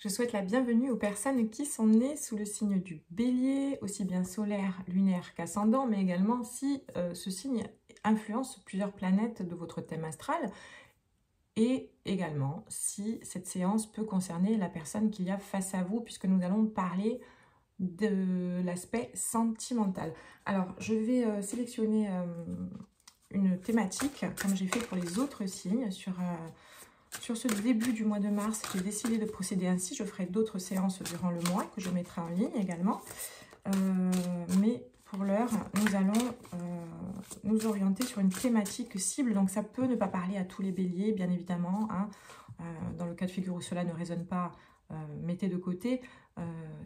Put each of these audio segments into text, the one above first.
Je souhaite la bienvenue aux personnes qui sont nées sous le signe du Bélier, aussi bien solaire, lunaire qu'ascendant, mais également si ce signe influence plusieurs planètes de votre thème astral, et également si cette séance peut concerner la personne qu'il y a face à vous, puisque nous allons parler de l'aspect sentimental. Alors, je vais sélectionner une thématique, comme j'ai fait pour les autres signes, sur ce début du mois de mars. J'ai décidé de procéder ainsi. Je ferai d'autres séances durant le mois que je mettrai en ligne également. Mais pour l'heure, nous allons nous orienter sur une thématique cible. Donc ça peut ne pas parler à tous les béliers, bien évidemment. Hein. Dans le cas de figure où cela ne résonne pas, mettez de côté.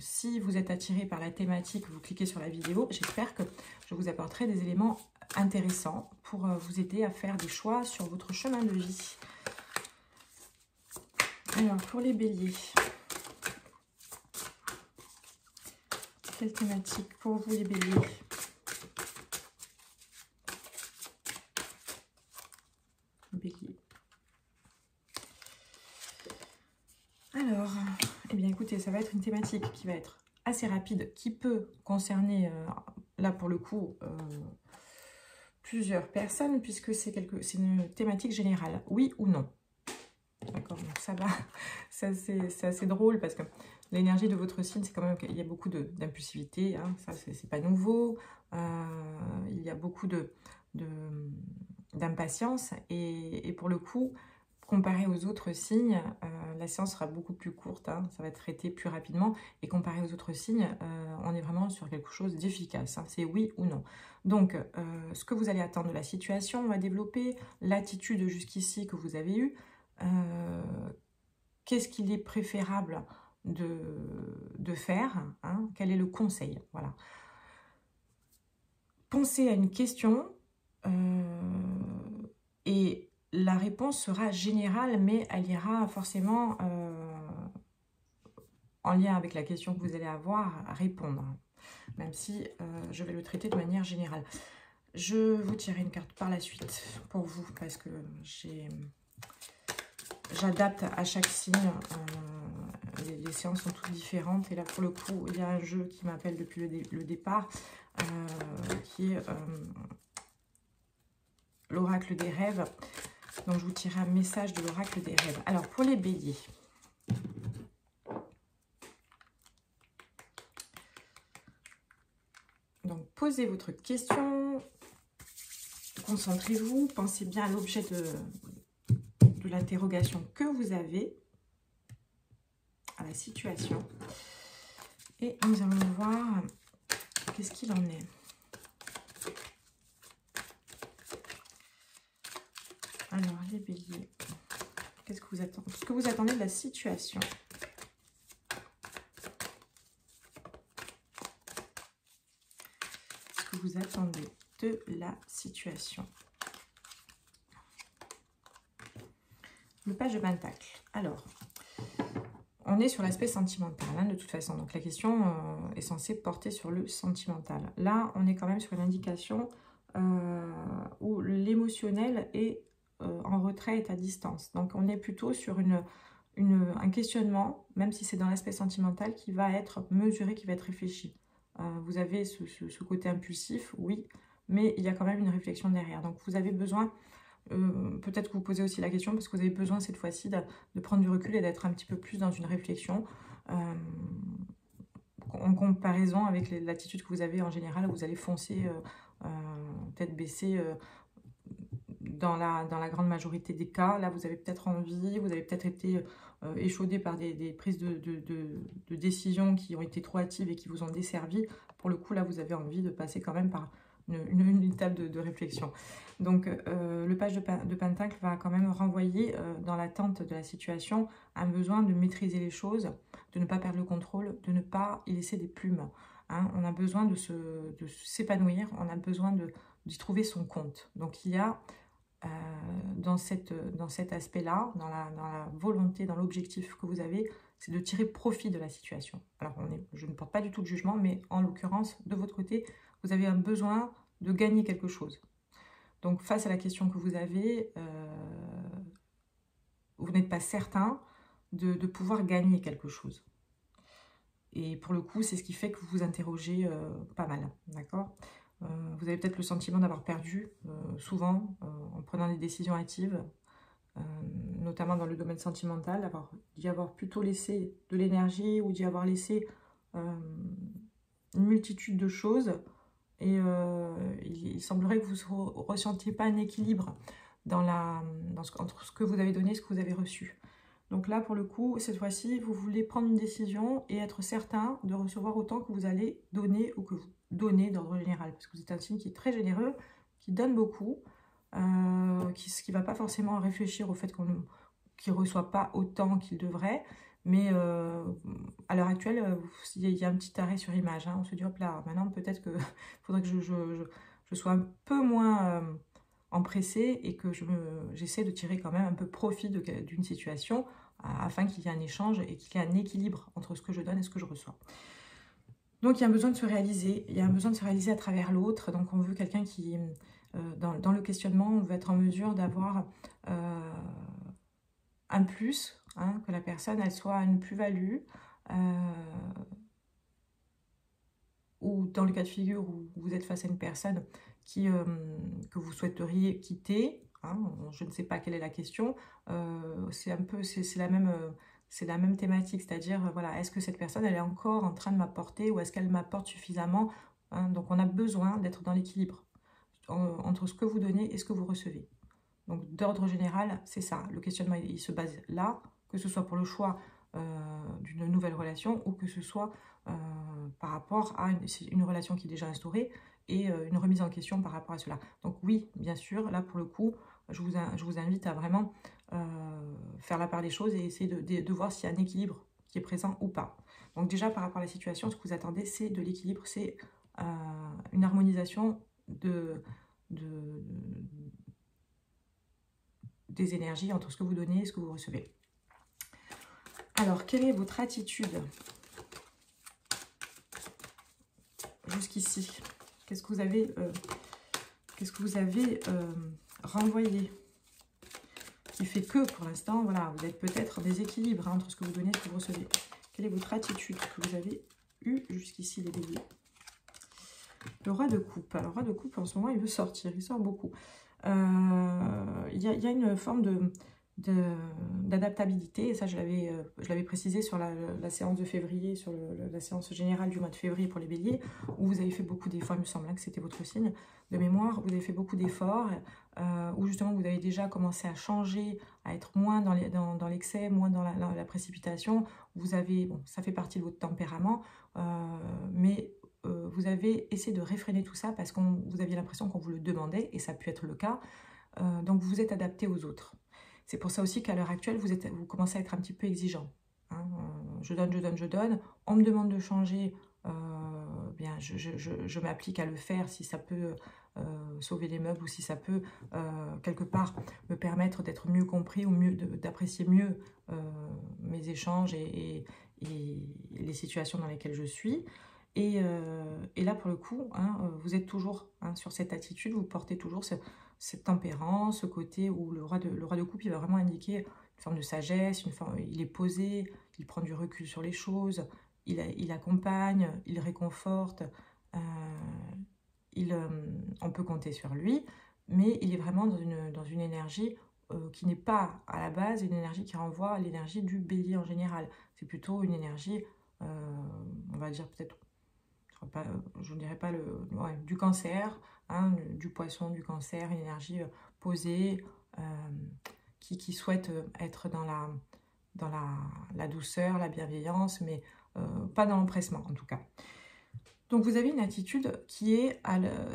Si vous êtes attiré par la thématique, vous cliquez sur la vidéo. J'espère que je vous apporterai des éléments intéressants pour vous aider à faire des choix sur votre chemin de vie. Alors, pour les béliers, quelle thématique pour vous les béliers? Bélier. Alors, eh bien écoutez, ça va être une thématique qui va être assez rapide, qui peut concerner, là pour le coup, plusieurs personnes, puisque c'est une thématique générale, oui ou non. D'accord, donc ça va, c'est assez drôle parce que l'énergie de votre signe, c'est quand même qu'il y a beaucoup d'impulsivité, hein, ça c'est pas nouveau, il y a beaucoup d'impatience et pour le coup, comparé aux autres signes, la séance sera beaucoup plus courte, hein, ça va être traité plus rapidement et comparé aux autres signes, on est vraiment sur quelque chose d'efficace, hein, c'est oui ou non. Donc, ce que vous allez attendre de la situation, on va développer l'attitude jusqu'ici que vous avez eue. Qu'est-ce qu'il est préférable de faire, hein, quel est le conseil, voilà. Pensez à une question et la réponse sera générale, mais elle ira forcément en lien avec la question que vous allez avoir à répondre, même si je vais le traiter de manière générale. Je vous tirerai une carte par la suite pour vous, parce que j'adapte à chaque signe, les séances sont toutes différentes, et là pour le coup il y a un jeu qui m'appelle depuis le départ, qui est l'oracle des rêves, donc je vous tirerai un message de l'oracle des rêves. Alors pour les béliers, donc posez votre question, concentrez-vous, pensez bien à l'objet de l'interrogation que vous avez, à la situation, et nous allons voir qu'est-ce qu'il en est. Alors les béliers, qu'est-ce que vous attendez? Ce que vous attendez de la situation. Ce que vous attendez de la situation. Le page de Pentacle. Alors, on est sur l'aspect sentimental, hein, de toute façon. Donc, la question est censée porter sur le sentimental. Là, on est quand même sur une indication où l'émotionnel est en retrait, est à distance. Donc, on est plutôt sur un questionnement, même si c'est dans l'aspect sentimental, qui va être mesuré, qui va être réfléchi. Vous avez ce côté impulsif, oui, mais il y a quand même une réflexion derrière. Donc, vous avez besoin... peut-être que vous posez aussi la question parce que vous avez besoin cette fois-ci de prendre du recul et d'être un petit peu plus dans une réflexion en comparaison avec l'attitude que vous avez en général, où vous allez foncer tête baissée dans la grande majorité des cas. Là, vous avez peut-être envie, vous avez peut-être été échaudé par des prises de décisions qui ont été trop hâtives et qui vous ont desservi. Pour le coup, là, vous avez envie de passer quand même par une étape de réflexion. Donc, le page de Pentacle va quand même renvoyer dans l'attente de la situation un besoin de maîtriser les choses, de ne pas perdre le contrôle, de ne pas y laisser des plumes. Hein. On a besoin de s'épanouir, on a besoin d'y trouver son compte. Donc, il y a dans cet aspect-là, dans la volonté, dans l'objectif que vous avez, c'est de tirer profit de la situation. Alors, je ne porte pas du tout de jugement, mais en l'occurrence, de votre côté, vous avez un besoin de gagner quelque chose. Donc, face à la question que vous avez, vous n'êtes pas certain, de pouvoir gagner quelque chose. Et pour le coup, c'est ce qui fait que vous vous interrogez pas mal, d'accord? Vous avez peut-être le sentiment d'avoir perdu souvent en prenant des décisions hâtives, notamment dans le domaine sentimental, d'y avoir plutôt laissé de l'énergie ou d'y avoir laissé une multitude de choses. Et il semblerait que vous ne ressentiez pas un équilibre entre ce que vous avez donné et ce que vous avez reçu. Donc là, pour le coup, cette fois-ci, vous voulez prendre une décision et être certain de recevoir autant que vous allez donner ou que vous donnez d'ordre général. Parce que vous êtes un signe qui est très généreux, qui donne beaucoup, qui ne va pas forcément réfléchir au fait qu'il ne reçoit pas autant qu'il devrait. Mais à l'heure actuelle, il y a un petit arrêt sur image. Hein. On se dit, hop là, maintenant peut-être qu'il faudrait que je sois un peu moins empressée et que j'essaie de tirer quand même un peu profit d'une situation afin qu'il y ait un échange et qu'il y ait un équilibre entre ce que je donne et ce que je reçois. Donc il y a un besoin de se réaliser, il y a un besoin de se réaliser à travers l'autre. Donc on veut quelqu'un qui, dans le questionnement, on veut être en mesure d'avoir un plus, hein, que la personne elle soit une plus-value, ou dans le cas de figure où vous êtes face à une personne que vous souhaiteriez quitter, hein, je ne sais pas quelle est la question, c'est la même thématique, c'est-à-dire, voilà, est-ce que cette personne elle est encore en train de m'apporter ou est-ce qu'elle m'apporte suffisamment, hein, donc on a besoin d'être dans l'équilibre entre ce que vous donnez et ce que vous recevez. Donc d'ordre général, c'est ça, le questionnement il se base là, que ce soit pour le choix d'une nouvelle relation ou que ce soit par rapport à une relation qui est déjà instaurée et une remise en question par rapport à cela. Donc oui, bien sûr, là pour le coup, je vous invite à vraiment faire la part des choses et essayer de voir s'il y a un équilibre qui est présent ou pas. Donc déjà par rapport à la situation, ce que vous attendez, c'est de l'équilibre, c'est une harmonisation des énergies entre ce que vous donnez et ce que vous recevez. Alors, quelle est votre attitude jusqu'ici? Qu'est-ce que vous avez renvoyé qui fait que, pour l'instant, voilà, vous êtes peut-être en déséquilibre entre ce que vous donnez et ce que vous recevez. Quelle est votre attitude que vous avez eue jusqu'ici, les béliers? Le roi de coupe. Alors, le roi de coupe, en ce moment, il veut sortir. Il sort beaucoup. Il y a une forme d'adaptabilité, et ça je l'avais précisé sur la séance de février, sur la séance générale du mois de février pour les béliers, où vous avez fait beaucoup d'efforts, il me semble que c'était votre signe de mémoire, vous avez fait beaucoup d'efforts, où justement vous avez déjà commencé à changer, à être moins dans l'excès, moins dans la précipitation. Vous avez, bon, ça fait partie de votre tempérament, mais vous avez essayé de réfréner tout ça parce que vous aviez l'impression qu'on vous le demandait, et ça a pu être le cas, donc vous vous êtes adapté aux autres. C'est pour ça aussi qu'à l'heure actuelle, vous commencez à être un petit peu exigeant. Hein. Je donne. On me demande de changer, bien, je m'applique à le faire si ça peut sauver les meubles ou si ça peut, quelque part, me permettre d'être mieux compris ou d'apprécier mieux mes échanges et les situations dans lesquelles je suis. Et là, pour le coup, hein, vous êtes toujours sur cette attitude, vous portez toujours cette tempérance, ce côté où le roi de coupe, il va vraiment indiquer une forme de sagesse, il est posé, il prend du recul sur les choses, il accompagne, il réconforte, on peut compter sur lui, mais il est vraiment dans une énergie qui n'est pas à la base une énergie qui renvoie à l'énergie du bélier en général. C'est plutôt une énergie, on va dire peut-être, je ne dirais pas du cancer, hein, du poisson, du cancer, une énergie posée, qui souhaite être dans la douceur, la bienveillance, mais pas dans l'empressement en tout cas. Donc vous avez une attitude qui est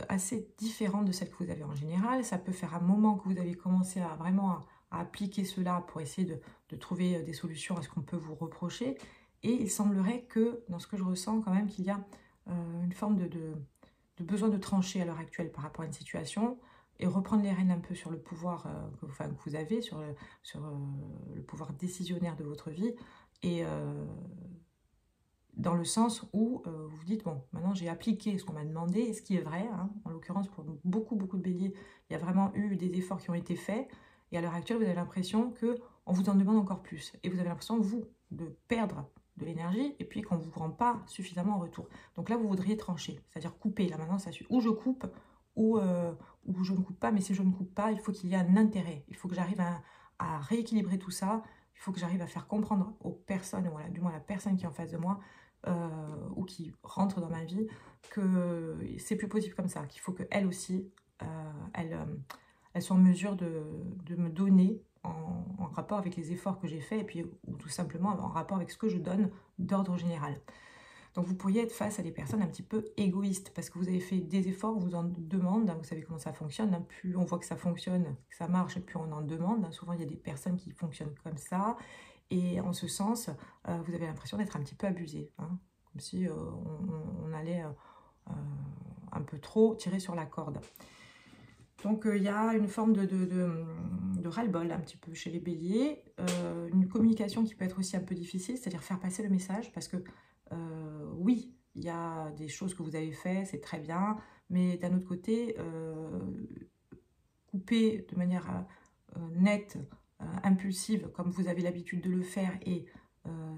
assez différente de celle que vous avez en général. Ça peut faire un moment que vous avez commencé à vraiment à appliquer cela pour essayer de trouver des solutions à ce qu'on peut vous reprocher. Et il semblerait que, dans ce que je ressens quand même, qu'il y a une forme de besoin de trancher à l'heure actuelle par rapport à une situation et reprendre les rênes un peu sur le pouvoir que vous avez, sur le pouvoir décisionnaire de votre vie, et dans le sens où vous vous dites, bon, maintenant j'ai appliqué ce qu'on m'a demandé, et ce qui est vrai, hein, en l'occurrence pour beaucoup de béliers, il y a vraiment eu des efforts qui ont été faits, et à l'heure actuelle vous avez l'impression qu'on on vous en demande encore plus. Et vous avez l'impression, vous, de perdre de l'énergie, et puis qu'on ne vous rend pas suffisamment en retour. Donc là, vous voudriez trancher, c'est-à-dire couper. Là, maintenant, ça suffit. Ou je coupe, ou je ne coupe pas. Mais si je ne coupe pas, il faut qu'il y ait un intérêt. Il faut que j'arrive à rééquilibrer tout ça. Il faut que j'arrive à faire comprendre aux personnes, voilà, du moins à la personne qui est en face de moi, ou qui rentre dans ma vie, que c'est plus possible comme ça, qu'il faut qu'elle aussi, elles sont en mesure de me donner en rapport avec les efforts que j'ai faits, et puis ou tout simplement en rapport avec ce que je donne d'ordre général. Donc vous pourriez être face à des personnes un petit peu égoïstes, parce que vous avez fait des efforts, on vous en demande, hein, vous savez comment ça fonctionne, hein, plus on voit que ça fonctionne, que ça marche, et plus on en demande, hein. Souvent il y a des personnes qui fonctionnent comme ça, et en ce sens, vous avez l'impression d'être un petit peu abusé, hein, comme si on allait un peu trop tirer sur la corde. Donc il y a une forme de ras-le-bol un petit peu chez les béliers, une communication qui peut être aussi un peu difficile, c'est-à-dire faire passer le message, parce que oui, il y a des choses que vous avez faites, c'est très bien, mais d'un autre côté, couper de manière nette, impulsive, comme vous avez l'habitude de le faire, et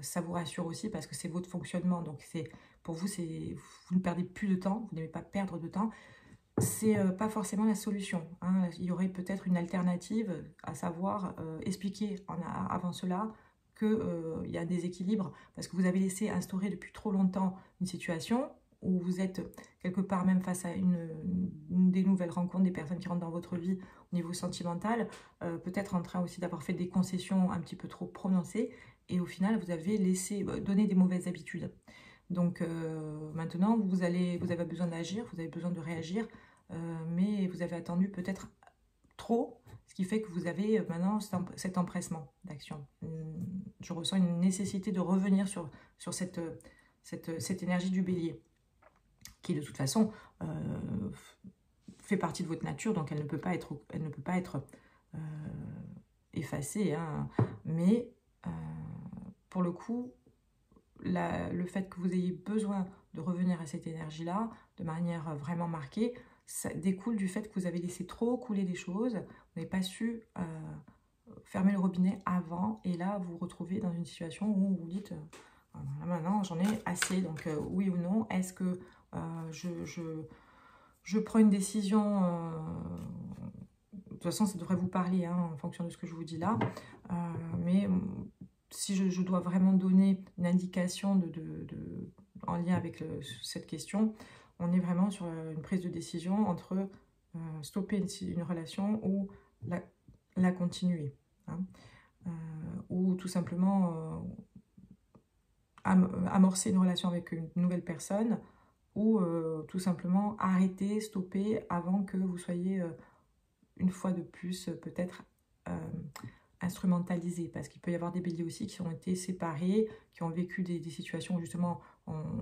ça vous rassure aussi parce que c'est votre fonctionnement, donc pour vous, vous ne perdez plus de temps, vous n'aimez pas perdre de temps. C'est pas forcément la solution, hein. Il y aurait peut-être une alternative, à savoir expliquer avant cela qu'il y a un déséquilibre parce que vous avez laissé instaurer depuis trop longtemps une situation où vous êtes quelque part même face à des nouvelles rencontres, des personnes qui rentrent dans votre vie au niveau sentimental, peut-être en train aussi d'avoir fait des concessions un petit peu trop prononcées, et au final vous avez laissé donner des mauvaises habitudes. Donc maintenant, vous avez besoin d'agir, vous avez besoin de réagir, mais vous avez attendu peut-être trop, ce qui fait que vous avez maintenant cet empressement d'action. Je ressens une nécessité de revenir sur cette énergie du bélier, qui de toute façon fait partie de votre nature, donc elle ne peut pas être effacée, hein. Mais pour le coup, le fait que vous ayez besoin de revenir à cette énergie-là de manière vraiment marquée, ça découle du fait que vous avez laissé trop couler des choses, vous n'avez pas su fermer le robinet avant, et là vous vous retrouvez dans une situation où vous vous dites là, maintenant j'en ai assez, donc oui ou non, est-ce que je prends une décision, de toute façon ça devrait vous parler, hein, en fonction de ce que je vous dis là, mais si je dois vraiment donner une indication en lien avec cette question, on est vraiment sur une prise de décision entre stopper une relation ou la continuer, hein, ou tout simplement amorcer une relation avec une nouvelle personne, ou tout simplement arrêter, stopper avant que vous soyez une fois de plus peut-être instrumentalisé, parce qu'il peut y avoir des béliers aussi qui ont été séparés, qui ont vécu des situations où justement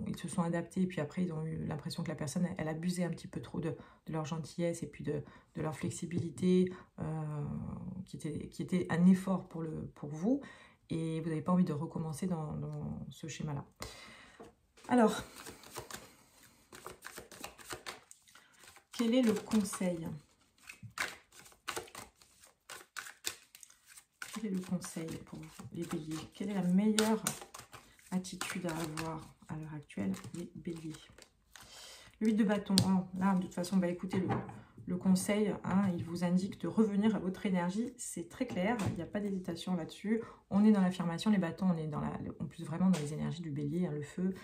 ils se sont adaptés, et puis après ils ont eu l'impression que la personne elle abusait un petit peu trop de leur gentillesse et puis de leur flexibilité, qui était un effort pour vous, et vous n'avez pas envie de recommencer dans ce schéma là. Alors, quel est le conseil ? Quel est le conseil pour les béliers? Quelle est la meilleure attitude à avoir à l'heure actuelle, les béliers? Le 8 de bâton, oh, là de toute façon, bah, écoutez, le conseil, hein, il vous indique de revenir à votre énergie, c'est très clair, il n'y a pas d'hésitation là-dessus. On est dans l'affirmation, les bâtons, on est en plus vraiment dans les énergies du bélier, hein, le feu.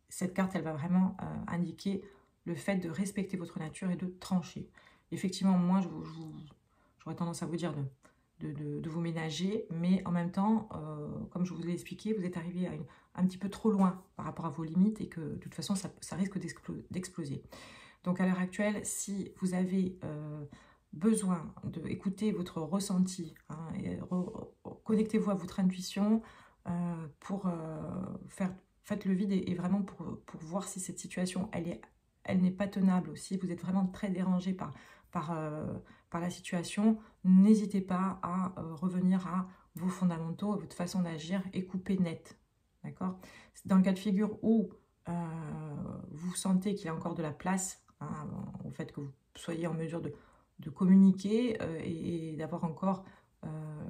Cette carte, elle va vraiment indiquer le fait de respecter votre nature et de trancher. Effectivement, moi, j'aurais tendance à vous dire de vous ménager, mais en même temps, comme je vous l'ai expliqué, vous êtes arrivé un petit peu trop loin par rapport à vos limites, et que de toute façon, ça risque d'exploser. Donc à l'heure actuelle, si vous avez besoin d'écouter votre ressenti, hein, connectez-vous à votre intuition faites le vide, et vraiment pour voir si cette situation, elle n'est pas tenable. Si vous êtes vraiment très dérangé par la situation, n'hésitez pas à revenir à vos fondamentaux, à votre façon d'agir, et couper net. D'accord? Dans le cas de figure où vous sentez qu'il y a encore de la place, hein, au fait que vous soyez en mesure de communiquer et d'avoir encore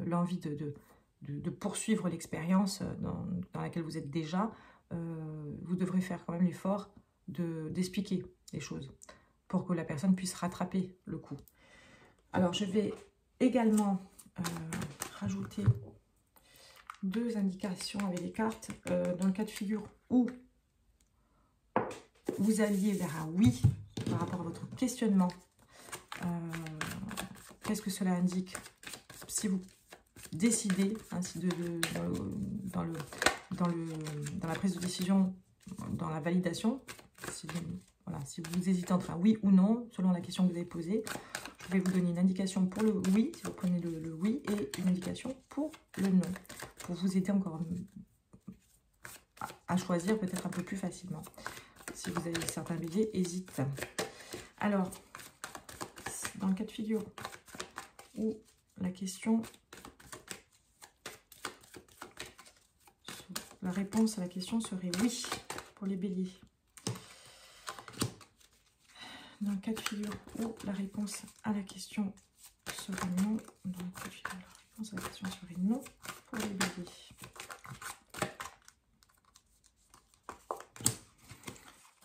l'envie de poursuivre l'expérience dans laquelle vous êtes déjà, vous devrez faire quand même l'effort d'expliquer les choses pour que la personne puisse rattraper le coup. Alors, je vais également rajouter 2 indications avec les cartes dans le cas de figure où vous alliez vers un oui par rapport à votre questionnement. Qu'est-ce que cela indique? Si vous décidez hein, dans la prise de décision, dans la validation, si vous hésitez entre un oui ou non, selon la question que vous avez posée, je vais vous donner une indication pour le oui, si vous prenez le oui, et une indication pour le non, pour vous aider encore à choisir peut-être un peu plus facilement. Si vous avez certains béliers, hésite. Alors, dans le cas de figure où la question, la réponse à la question serait oui pour les béliers. Dans le cas de figure où la réponse à la question serait non, dans le cas de figure où la réponse à la question serait non pour les béliers.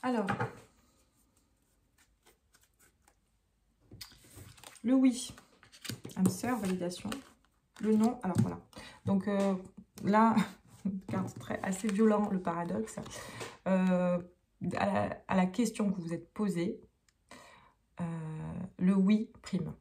Alors, le oui, âme sœur, validation. Le non, alors voilà. Donc là, carte assez violent, le paradoxe. À la question que vous êtes posée, le oui prime.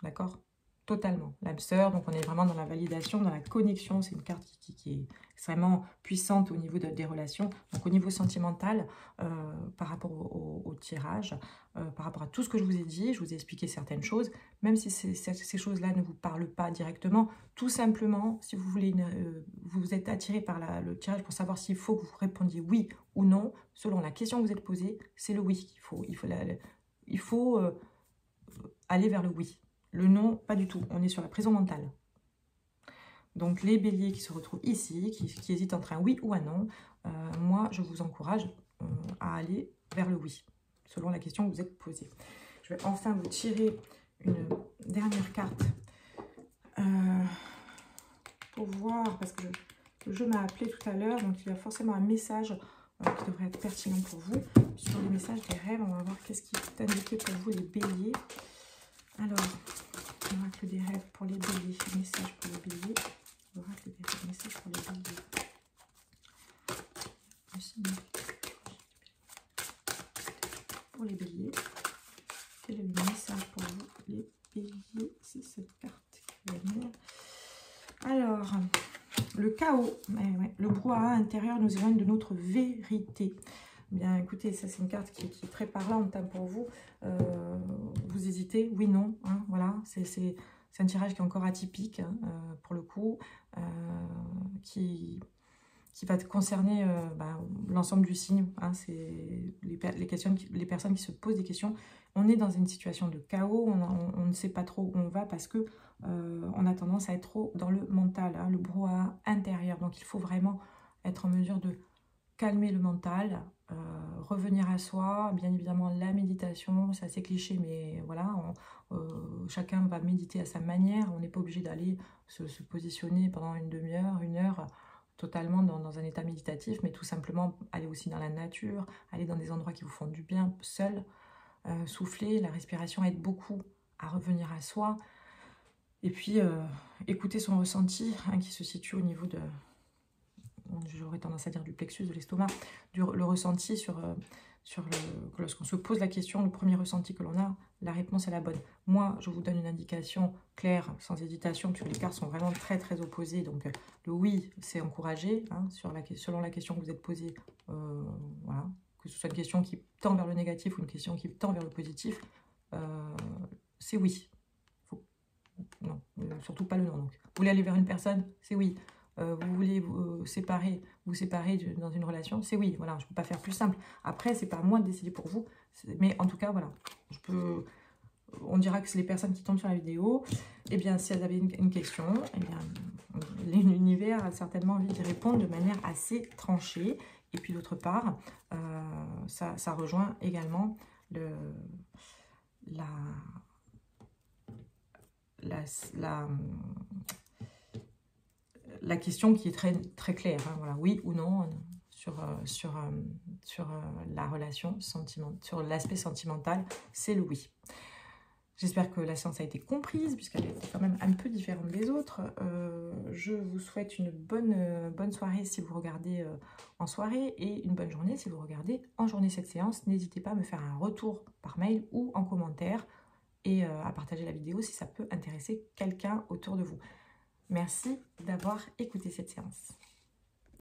D'accord? Totalement. L'âme sœur, donc on est vraiment dans la validation, dans la connexion. C'est une carte qui est extrêmement puissante au niveau des relations. Donc au niveau sentimental, par rapport au tirage, par rapport à tout ce que je vous ai dit, je vous ai expliqué certaines choses, même si ces choses-là ne vous parlent pas directement, tout simplement, si vous voulez, vous êtes attiré par le tirage pour savoir s'il faut que vous répondiez oui ou non, selon la question que vous êtes posée, c'est le oui qu'il faut. Il faut aller vers le oui. Le non, pas du tout. On est sur la prison mentale. Donc, les béliers qui se retrouvent ici, qui hésitent entre un oui ou un non, moi, je vous encourage à aller vers le oui, selon la question que vous êtes posée. Je vais enfin vous tirer une dernière carte pour voir, parce que le jeu m'a appelé tout à l'heure, donc il y a forcément un message qui devrait être pertinent pour vous. Sur les messages des rêves, on va voir qu'est-ce qui est indiqué pour vous, les béliers. Alors, l'oracle des rêves pour les béliers, message pour les béliers. L'oracle des rêves, message pour les béliers. Pour les béliers. Quel est le message pour vous, les béliers? C'est cette carte qui va venir. Alors, le chaos, le brouhaha intérieur nous éloigne de notre vérité. Bien, écoutez, ça c'est une carte qui est très parlante hein, pour vous. Vous hésitez, oui, non, hein, voilà. C'est un tirage qui est encore atypique hein, pour le coup, qui va concerner l'ensemble du signe. Hein, c'est les personnes qui se posent des questions. On est dans une situation de chaos, on ne sait pas trop où on va parce que on a tendance à être trop dans le mental, hein, le brouhaha intérieur. Donc il faut vraiment être en mesure de calmer le mental, revenir à soi. Bien évidemment, la méditation, c'est assez cliché, mais voilà, chacun va méditer à sa manière. On n'est pas obligé d'aller se positionner pendant une demi-heure, 1 heure, totalement dans un état méditatif, mais tout simplement aller aussi dans la nature, aller dans des endroits qui vous font du bien, seul, souffler. La respiration aide beaucoup à revenir à soi. Et puis, écouter son ressenti, hein, qui se situe au niveau de... J'aurais tendance à dire du plexus de l'estomac, le ressenti lorsqu'on se pose la question, le premier ressenti que l'on a, la réponse est la bonne. Moi, je vous donne une indication claire, sans hésitation, puisque les cartes sont vraiment très très opposées. Donc le oui, c'est encouragé, hein, selon la question que vous êtes posée, voilà, que ce soit une question qui tend vers le négatif ou une question qui tend vers le positif, c'est oui. Non, surtout pas le non. Donc, vous voulez aller vers une personne, c'est oui. Vous voulez vous séparer dans une relation, c'est oui. Voilà, je ne peux pas faire plus simple. Après, c'est pas à moi de décider pour vous. Mais en tout cas, voilà. On dira que c'est les personnes qui tombent sur la vidéo. Eh bien, si elles avaient une question, eh bien, l'univers a certainement envie d'y répondre de manière assez tranchée. Et puis, d'autre part, ça rejoint également la question qui est très, très claire. Hein, voilà, oui ou non sur la relation sentimentale, sur l'aspect sentimental, c'est le oui. J'espère que la séance a été comprise, puisqu'elle est quand même un peu différente des autres. Je vous souhaite une bonne soirée si vous regardez en soirée, et une bonne journée si vous regardez en journée cette séance. N'hésitez pas à me faire un retour par mail ou en commentaire, et à partager la vidéo si ça peut intéresser quelqu'un autour de vous. Merci d'avoir écouté cette séance.